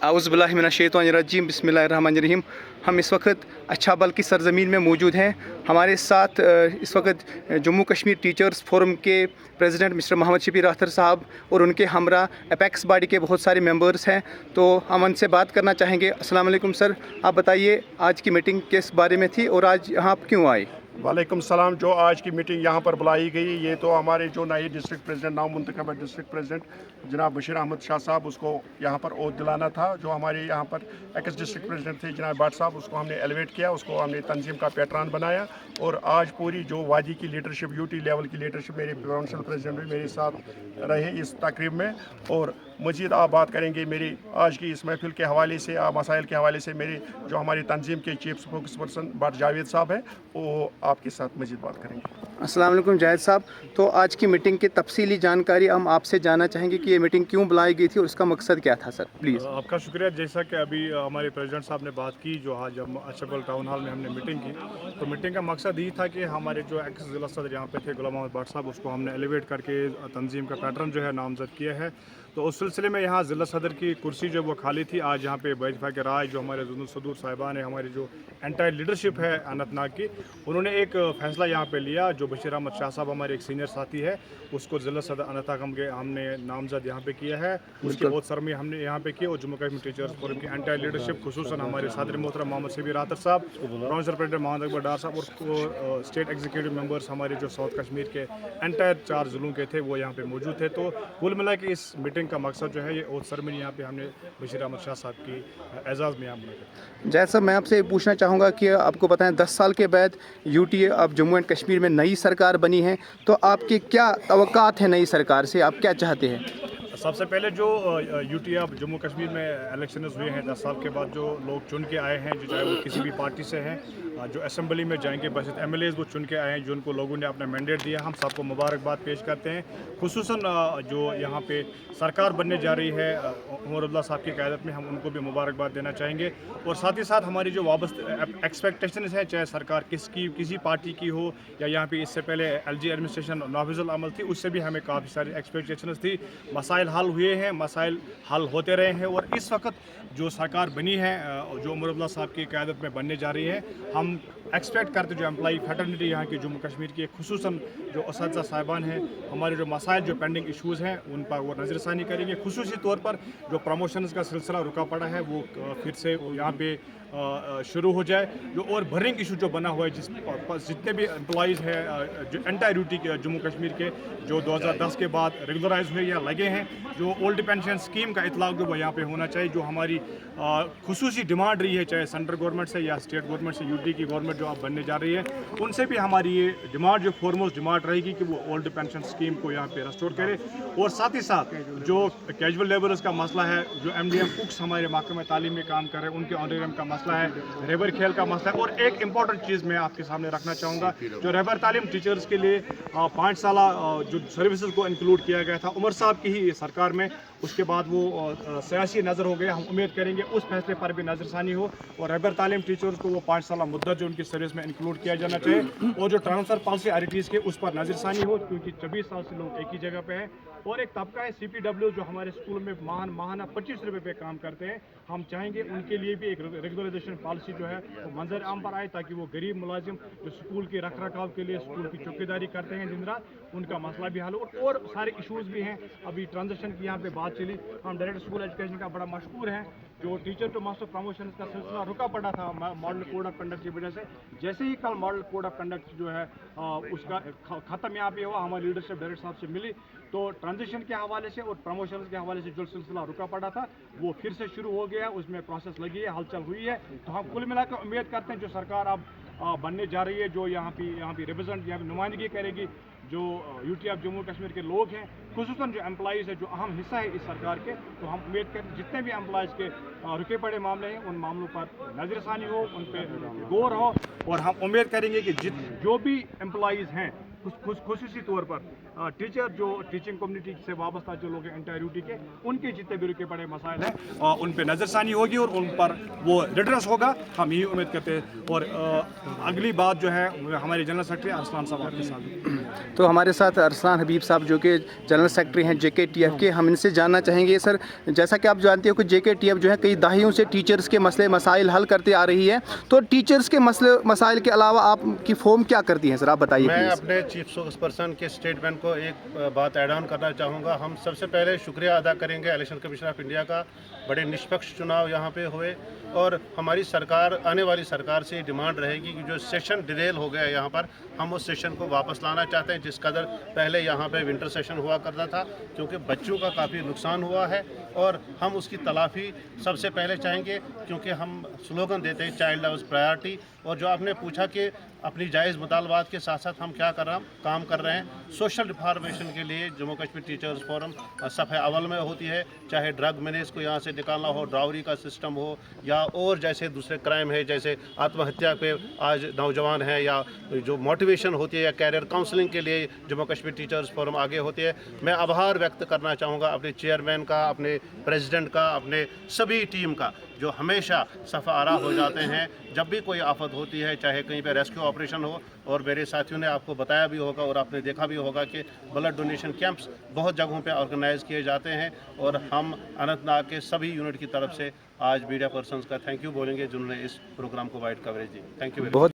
आउज़ुबिल्लाहिमिनश्शैतानिर्रजीम बिस्मिल्लाहिर्रहमानिर्रहीम। हम इस वक्त अच्छाबल की सरज़मीन में मौजूद हैं। हमारे साथ इस वक्त जम्मू कश्मीर टीचर्स फोरम के प्रेसिडेंट मिस्टर मोहम्मद शबीर अख्तर साहब और उनके हमरा अपेक्स बॉडी के बहुत सारे मेंबर्स हैं, तो हम उनसे बात करना चाहेंगे। अस्सलाम वालेकुम सर, आप बताइए आज की मीटिंग किस बारे में थी और आज यहाँ आप क्यों आए? वालेकुम सलाम। जो आज की मीटिंग यहाँ पर बुलाई गई, ये तो हमारे जो नए डिस्ट्रिक्ट प्रेसिडेंट नाम मुंतखब डिस्ट्रिक्ट प्रेसिडेंट जनाब बशीर अहमद शाह साहब, उसको यहाँ पर ओथ दिलाना था। जो हमारे यहाँ पर एक्स डिस्ट्रिक्ट प्रेसिडेंट थे जनाब भट्ट साहब, उसको हमने एलिवेट किया, उसको हमने तंजीम का पैटर्न बनाया। और आज पूरी जो वादी की लीडरशिप, यूटी लेवल की लीडरशिप, मेरे प्रोविंशियल प्रेसिडेंट भी मेरे साथ रहे इस तकरीब में। और मज़ीद आप बात करेंगे मेरी आज की इस महफिल के हवाले से, मसाइल के हवाले से, मेरे जो हमारी तंजीम के chief spokes person Bhatt Javed साहब हैं, वो आपके साथ मज़ीद बात करेंगे। अस्सलाम वालेकुम जावेद साहब, तो आज की मीटिंग की तफसीली जानकारी हम आपसे जानना चाहेंगे कि ये मीटिंग क्यों बुलाई गई थी और उसका मकसद क्या था सर, प्लीज़। आपका शुक्रिया। जैसा कि अभी हमारे प्रेसिडेंट साहब ने बात की, जो आज हम अच्छाबल टाउन हॉल में हमने मीटिंग की, तो मीटिंग का मकसद यही था कि हमारे जो एक्स ज़िला सदर यहाँ पे थे गुलाम मोहम्मद भट्ट साहब, उसको हमने एलिवेट करके तंजीम का पैटर्न जो है नामजद किया है। तो उस सिलसिले में यहाँ ज़िला सदर की कुर्सी जो वो खाली थी, आज यहाँ पे बैजफा के राय जो हमारे जुनून सदूर साहिबान है, हमारी जो एंटायर लीडरशिप है अनंतनाग की, उन्होंने एक फ़ैसला यहाँ पे लिया। जो बशीर अहमद शाह साहब हमारे एक सीनियर साथी है, उसको ज़िला सदर अनंतनाग हमने नामजद यहाँ पे किया है। उसकी बहुत सरमी हमने यहाँ पे की। और जम्मू कश्मीर टीचर्स फोरम की एंटायर लीडरशिप, खुसूसन हमारे सदर मोहतरम मोहम्मद शबीर अख्तर साहब, प्रोविंशियल प्रेसिडेंट मोहम्मद अकबर डार साहब और स्टेट एग्जीक्यूटिव मेंबर्स हमारे जो साउथ कश्मीर के एंटायर 4 ज़िलों के थे, वो यहाँ पे मौजूद थे। तो कुल मिला के इस मीटिंग का मकसद जो है, ये और सरमनी यहाँ पे हमने बशीर अहमद शाह साहब की एजाज़ में यहाँ बनाया। जैसा मैं आपसे पूछना चाहूँगा कि आपको पता है 10 साल के बाद यूटी अब जम्मू एंड कश्मीर में नई सरकार बनी है, तो आपके क्या तवक्कात हैं नई सरकार से, आप क्या चाहते हैं? सबसे पहले जो यूटी अब जम्मू कश्मीर में इलेक्शंस हुए हैं 10 साल के बाद, जो लोग चुन के आए हैं, जो चाहे वो किसी भी पार्टी से हैं, जो असेंबली में जाएंगे, बस एमएलएज वो चुन के आए हैं, जो उनको लोगों ने अपना मैंडेट दिया, हम सबको मुबारकबाद पेश करते हैं। खुसूसन जो यहाँ पे सरकार बनने जा रही है उमर अब्दुल्ला साहब की क़यादत में, हम उनको भी मुबारकबाद देना चाहेंगे। और साथ ही साथ हमारी जो वाबस्ता एक्सपेक्टेशंस हैं, चाहे सरकार किसी पार्टी की हो या यहाँ पे इससे पहले एलजी एडमिनिस्ट्रेशन नाफिजुल अमल थी, उससे भी हमें काफ़ी सारी एक्सपेक्टेशंस थी। मसाइल हल हुए हैं, मसाइल हल होते रहे हैं। और इस वक्त जो सरकार बनी है, जो उमर अब्दुल्ला साहब की क़यादत में बनने जा रही है, हम एक्सपेक्ट करते जो एम्प्लॉई फैटर्निटी यहाँ की जम्मू कश्मीर की, खुसूसन जो असातिज़ा साहिबान हैं, हमारे जो मसाइल जो पेंडिंग इशूज़ हैं, उन पर वो नज़रसानी करेंगे। खुसूसी तौर पर जो प्रमोशंस का सिलसिला रुका पड़ा है, वो फिर से यहाँ पे शुरू हो जाए। जो और बर्निंग इशू जो बना हुआ है, जितने भी एम्प्लॉइज़ हैं जो एंटायर ड्यूटी के जम्मू कश्मीर के, जो 2010 के बाद रेगुलराइज हुए या लगे हैं, जो ओल्ड पेंशन स्कीम का इतलाक़ जो वो यहाँ पे होना चाहिए। जो हमारी खुसूसी डिमांड रही है, चाहे सेंट्रल गवर्नमेंट से या स्टेट गवर्नमेंट से, यूटी की गवर्नमेंट जो अब बनने जा रही है, उनसे भी हमारी ये डिमांड जो फॉरमोस्ट डिमांड रहेगी कि वो ओल्ड पेंशन स्कीम को यहाँ पे रेस्टोर करे। और साथ ही साथ जो कैजुअल लेबरर्स का मसला है, जो एमडीएम कुक्स हमारे महकमे तालीम में काम कर रहे हैं, उनके ऑनरेरियम का मसला है, रहबर खेल का मसला है। और एक इम्पॉर्टेंट चीज़ मैं आपके सामने रखना चाहूँगा, जो रहबर तालीम टीचर्स के लिए 5 साल जो सर्विसेज को इंक्लूड किया गया था उमर साहब की ही सरकार में, उसके बाद वो सियासी नज़र हो गया। हम उम्मीद करेंगे उस फैसले पर भी नज़रसानी हो और रहबर तालीम टीचर्स को वो 5 साल मुद्दत जो उनकी सर्विस में इंक्लूड किया जाना चाहिए। और जो ट्रांसफ़र पॉलिसी आरिटीज़ के, उस पर नज़रसानी हो, क्योंकि 24 साल से लोग एक ही जगह पे हैं। और एक तबका है CPW, जो हमारे स्कूल में माहाना 25 रुपये पे काम करते हैं, हम चाहेंगे उनके लिए भी एक रेगुलराइजेशन पॉलिसी जो है वो मंजर आम पर आए, ताकि वो गरीब मुलाजिम जो स्कूल के रख रखाव के लिए स्कूल की चौकीदारी करते हैं दिन रात, उनका मसला भी हल हो। और सारे इशूज़ भी हैं। अभी ट्रांजिशन की यहाँ पे बात चली, हम डायरेक्टर स्कूल एजुकेशन का बड़ा मशहूर है। जो टीचर टू मास्टर प्रमोशन का सिलसिला रुका पड़ा था मॉडल कोड ऑफ कंडक्ट की वजह से, जैसे ही कल मॉडल कोड ऑफ कंडक्ट जो है उसका ख़त्म यहाँ पे हुआ, हमारी लीडरशिप डायरेक्टर साहब से मिली, तो ट्रांजिशन के हवाले से और प्रमोशन के हवाले से जो सिलसिला रुका पड़ा था, वो फिर से शुरू हो गया। उसमें प्रोसेस लगी है, हलचल हुई है। तो हम कुल मिलाकर उम्मीद करते हैं जो सरकार अब बनने जा रही है, जो यहाँ पे रिप्रेजेंट यहाँ पे नुमाइंदगी करेगी, जो यूटी ऑफ जम्मू कश्मीर के लोग हैं, खुसूसन जो एम्प्लॉइज़ है, जो अहम हिस्सा है इस सरकार के, तो हम उम्मीद करें जितने भी एम्प्लॉइज़ के रुके पड़े मामले हैं, उन मामलों पर नज़रसानी हो, उन पर गौर हो। और हम उम्मीद करेंगे कि जो भी एम्प्लॉइज़ हैं خصوصی طور پر ٹیچر جو ٹیچنگ کمیونٹی سے وابستہ جو لوگ ہیں انٹائر یوٹی کے، ان کے جتنے بھی کے بڑے مسائل ہیں ان پہ نظر ثانی ہوگی اور ان پر وہ ریڈریس ہوگا، ہم یہی امید کرتے ہیں۔ اور اگلی بات جو ہے ہمارے جنرل سیکرٹری ارسلان صاحب آپ کے ساتھ۔ تو ہمارے ساتھ ارسلان حبیب صاحب جو کہ جنرل سیکرٹری ہیں JKTF کے، ہم ان سے جاننا چاہیں گے سر، جیسا کہ آپ جانتے ہو کہ JKTF جو ہے کئی دہائیوں سے ٹیچرز کے مسئلے مسائل حل کرتے آ رہی ہے، تو ٹیچرز کے مسائل کے علاوہ آپ کی فورم کیا کرتی ہیں سر، آپ بتائیے میں پلیز۔ اپنے چیف اسپوکس پرسن کے اسٹیٹمنٹ کو ایک بات ایڈ آن کرنا چاہوں گا۔ ہم سب سے پہلے شکریہ ادا کریں گے الیکشن کمیشن آف انڈیا کا، بڑے نشپکش چناؤ یہاں پہ ہوئے، اور ہماری سرکار، آنے والی سرکار سے ڈیمانڈ رہے گی کہ جو سیشن ڈیلیل ہو گیا یہاں پر، ہم اس سیشن کو واپس لانا چاہتے ہیں، جس قدر پہلے یہاں پہ ونٹر سیشن ہوا کرتا تھا، کیونکہ بچوں کا کافی نقصان ہوا ہے، اور ہم اس کی تلافی سب سے پہلے چاہیں گے، کیونکہ ہم سلوگن دیتے ہیں چائلڈ ایز پرائرٹی۔ اور جو آپ نے پوچھا کہ اپنی جائز مطالبات کے ساتھ ساتھ ہم کیا کام کر رہے ہیں، سوشل ریفارمیشن کے لیے جموں کشمیر ٹیچرز فورم صفحہ اول میں ہوتی ہے، چاہے ڈرگ مینیز کو یہاں سے نکالنا ہو، ڈراوری کا سسٹم ہو، یا اور جیسے دوسرے کرائم ہے، جیسے آتم ہتیا پہ آج نوجوان ہیں، یا جو موٹیویشن ہوتی ہے یا کیریئر کاؤنسلنگ کے لیے جموں کشمیر ٹیچرز فورم آگے ہوتی ہے۔ میں آبھار ویکت کرنا چاہوں گا اپنے چیئرمین کا، اپنے پریزیڈنٹ کا، اپنے سبھی ٹیم کا، جو ہمیشہ صفحہ آرا ہو جاتے ہیں جب بھی کوئی آفت ہوتی ہے، چاہے کہیں پہ ریسکیو آپریشن ہو۔ اور میرے ساتھیوں نے آپ کو بتایا بھی ہوگا اور آپ نے دیکھا بھی ہوگا کہ بلڈ ڈونیشن کیمپس بہت جگہوں پہ آرگنائز کیے جاتے ہیں، اور ہم اننت ناگ کے سبھی یونٹ کی طرف سے آج میڈیا پرسنز کا تھینک یو بولیں گے جنہوں نے اس پروگرام کو وائڈ کوریج دی۔ Thank you very much.